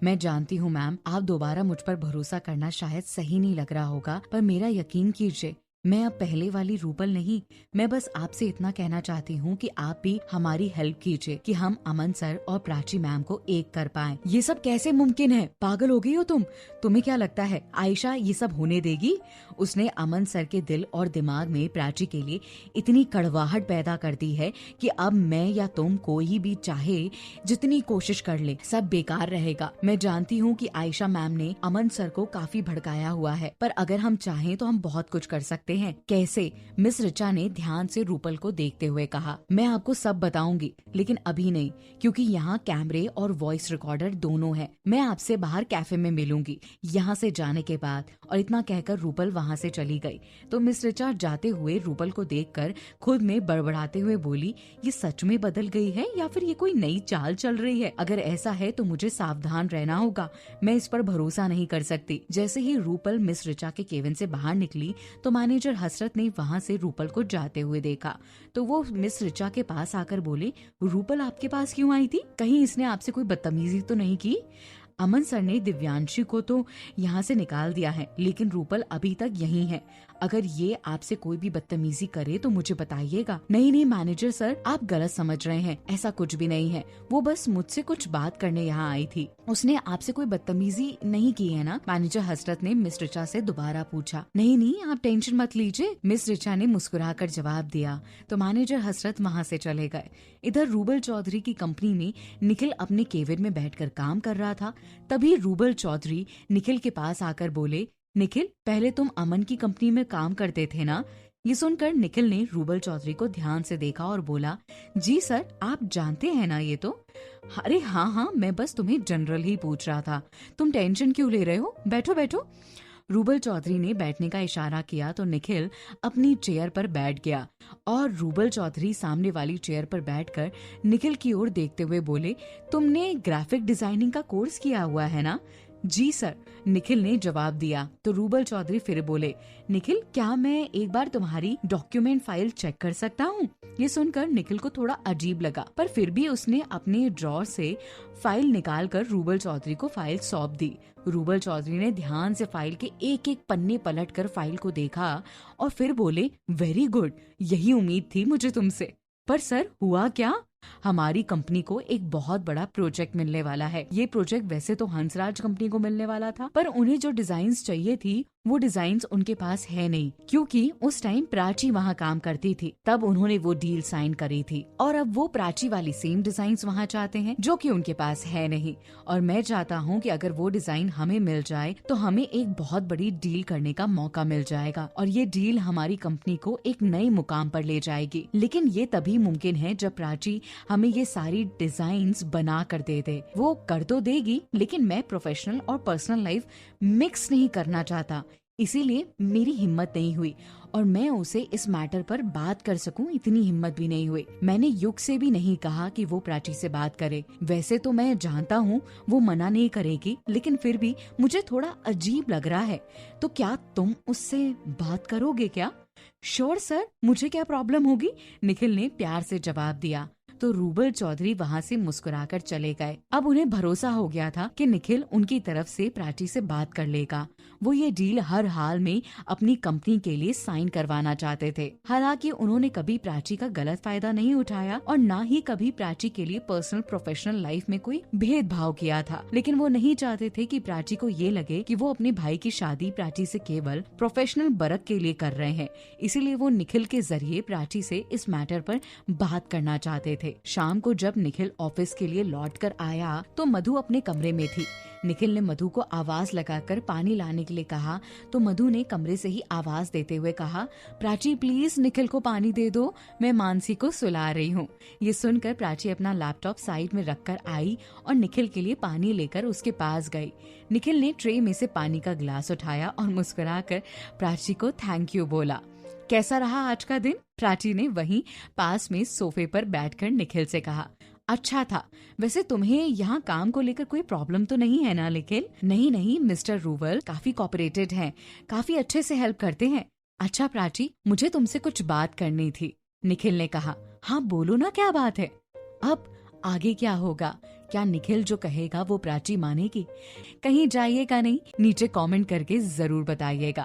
मैं जानती हूँ मैम, आप दोबारा मुझ पर भरोसा करना शायद सही नहीं लग रहा होगा, पर मेरा यकीन कीजिए, मैं अब पहले वाली रूपल नहीं। मैं बस आपसे इतना कहना चाहती हूँ कि आप भी हमारी हेल्प कीजिए कि हम अमन सर और प्राची मैम को एक कर पाएं। ये सब कैसे मुमकिन है? पागल हो गई हो तुम? तुम्हें क्या लगता है आयशा ये सब होने देगी? उसने अमन सर के दिल और दिमाग में प्राची के लिए इतनी कड़वाहट पैदा कर दी है कि अब मैं या तुम कोई भी चाहे जितनी कोशिश कर ले, सब बेकार रहेगा। मैं जानती हूँ कि आयशा मैम ने अमन सर को काफी भड़काया हुआ है, पर अगर हम चाहें तो हम बहुत कुछ कर सकते हैं। कैसे? मिस ऋचा ने ध्यान से रूपल को देखते हुए कहा। मैं आपको सब बताऊंगी, लेकिन अभी नहीं, क्योंकि यहाँ कैमरे और वॉइस रिकॉर्डर दोनों है। मैं आपसे बाहर कैफे में मिलूंगी यहाँ से जाने के बाद। और इतना कहकर रूपल वहाँ से चली गई तो मिस ऋचा जाते हुए रूपल को देखकर खुद में बड़बड़ाते हुए बोली, ये सच में बदल गई है या फिर ये कोई नई चाल चल रही है? अगर ऐसा है तो मुझे सावधान रहना होगा, मैं इस पर भरोसा नहीं कर सकती। जैसे ही रूपल मिस ऋचा के केबिन से बाहर निकली तो मैनेजर हसरत ने वहाँ से रूपल को जाते हुए देखा तो वो मिस ऋचा के पास आकर बोले, रूपल आपके पास क्यों आई थी? कहीं इसने आपसे कोई बदतमीजी तो नहीं की? अमन सर ने दिव्यांशी को तो यहाँ से निकाल दिया है, लेकिन रूपल अभी तक यहीं है। अगर ये आपसे कोई भी बदतमीजी करे तो मुझे बताइएगा। नहीं नहीं मैनेजर सर, आप गलत समझ रहे हैं, ऐसा कुछ भी नहीं है। वो बस मुझसे कुछ बात करने यहाँ आई थी। उसने आपसे कोई बदतमीजी नहीं की है ना? मैनेजर हसरत ने मिस ऋचा से दोबारा पूछा। नहीं नहीं, आप टेंशन मत लीजिए, मिस ऋचा ने मुस्कुराकर जवाब दिया। तो मैनेजर हसरत वहाँ से चले गए। इधर रूबल चौधरी की कंपनी में निखिल अपने केबिन में बैठकर काम कर रहा था। तभी रूबल चौधरी निखिल के पास आकर बोले, निखिल, पहले तुम अमन की कंपनी में काम करते थे ना? ये सुनकर निखिल ने रूबल चौधरी को ध्यान से देखा और बोला, जी सर, आप जानते हैं ना ये तो? अरे हाँ, मैं बस तुम्हें जनरल ही पूछ रहा था। तुम टेंशन क्यों ले रहे हो? बैठो बैठो। रूबल चौधरी ने बैठने का इशारा किया तो निखिल अपनी चेयर पर बैठ गया और रूबल चौधरी सामने वाली चेयर पर बैठकर निखिल की ओर देखते हुए बोले, तुमने ग्राफिक डिजाइनिंग का कोर्स किया हुआ है ना? जी सर, निखिल ने जवाब दिया। तो रूबल चौधरी फिर बोले, निखिल, क्या मैं एक बार तुम्हारी डॉक्यूमेंट फाइल चेक कर सकता हूँ? ये सुनकर निखिल को थोड़ा अजीब लगा, पर फिर भी उसने अपने ड्रॉर से फाइल निकालकर रूबल चौधरी को फाइल सौंप दी। रूबल चौधरी ने ध्यान से फाइल के एक एक पन्ने पलटकर फाइल को देखा और फिर बोले, वेरी गुड, यही उम्मीद थी मुझे तुमसे। पर सर, हुआ क्या? हमारी कंपनी को एक बहुत बड़ा प्रोजेक्ट मिलने वाला है। ये प्रोजेक्ट वैसे तो हंसराज कंपनी को मिलने वाला था, पर उन्हें जो डिजाइन्स चाहिए थी वो डिजाइन्स उनके पास है नहीं, क्योंकि उस टाइम प्राची वहाँ काम करती थी, तब उन्होंने वो डील साइन करी थी और अब वो प्राची वाली सेम डिजाइन्स वहाँ चाहते हैं जो कि उनके पास है नहीं। और मैं चाहता हूँ कि अगर वो डिजाइन हमें मिल जाए तो हमें एक बहुत बड़ी डील करने का मौका मिल जाएगा और ये डील हमारी कंपनी को एक नए मुकाम पर ले जाएगी। लेकिन ये तभी मुमकिन है जब प्राची हमें ये सारी डिजाइन्स बना कर दे दे। वो कर तो देगी, लेकिन मैं प्रोफेशनल और पर्सनल लाइफ मिक्स नहीं करना चाहता, इसीलिए मेरी हिम्मत नहीं हुई और मैं उसे इस मैटर पर बात कर सकूं इतनी हिम्मत भी नहीं हुई। मैंने युग से भी नहीं कहा कि वो प्राची से बात करे। वैसे तो मैं जानता हूँ वो मना नहीं करेगी, लेकिन फिर भी मुझे थोड़ा अजीब लग रहा है। तो क्या तुम उससे बात करोगे क्या? श्योर सर, मुझे क्या प्रॉब्लम होगी, निखिल ने प्यार से जवाब दिया। तो रूबल चौधरी वहाँ से मुस्कुराकर चले गए। अब उन्हें भरोसा हो गया था कि निखिल उनकी तरफ से प्राची से बात कर लेगा। वो ये डील हर हाल में अपनी कंपनी के लिए साइन करवाना चाहते थे। हालांकि उन्होंने कभी प्राची का गलत फायदा नहीं उठाया और ना ही कभी प्राची के लिए पर्सनल प्रोफेशनल लाइफ में कोई भेदभाव किया था, लेकिन वो नहीं चाहते थे कि प्राची को ये लगे कि वो अपने भाई की शादी प्राची से केवल प्रोफेशनल बरक के लिए कर रहे हैं। इसीलिए वो निखिल के जरिए प्राची से इस मैटर पर बात करना चाहते थे। शाम को जब निखिल ऑफिस के लिए लौट कर आया तो मधु अपने कमरे में थी। निखिल ने मधु को आवाज लगाकर पानी लाने के लिए कहा तो मधु ने कमरे से ही आवाज देते हुए कहा, प्राची प्लीज निखिल को पानी दे दो, मैं मानसी को सुला रही हूँ। ये सुनकर प्राची अपना लैपटॉप साइड में रखकर आई और निखिल के लिए पानी लेकर उसके पास गई। निखिल ने ट्रे में से पानी का गिलास उठाया और मुस्कुराकर प्राची को थैंक यू बोला। कैसा रहा आज का दिन? प्राची ने वहीं पास में सोफे पर बैठकर निखिल से कहा। अच्छा था। वैसे तुम्हें यहाँ काम को लेकर कोई प्रॉब्लम तो नहीं है ना निखिल? नहीं, मिस्टर रूवल काफी कोऑपरेटेड हैं, काफी अच्छे से हेल्प करते हैं। अच्छा प्राची, मुझे तुमसे कुछ बात करनी थी, निखिल ने कहा। हाँ बोलो ना, क्या बात है? अब आगे क्या होगा, क्या निखिल जो कहेगा वो प्राची मानेगी? कहीं जाइएगा नहीं, नीचे कमेंट करके जरूर बताइएगा।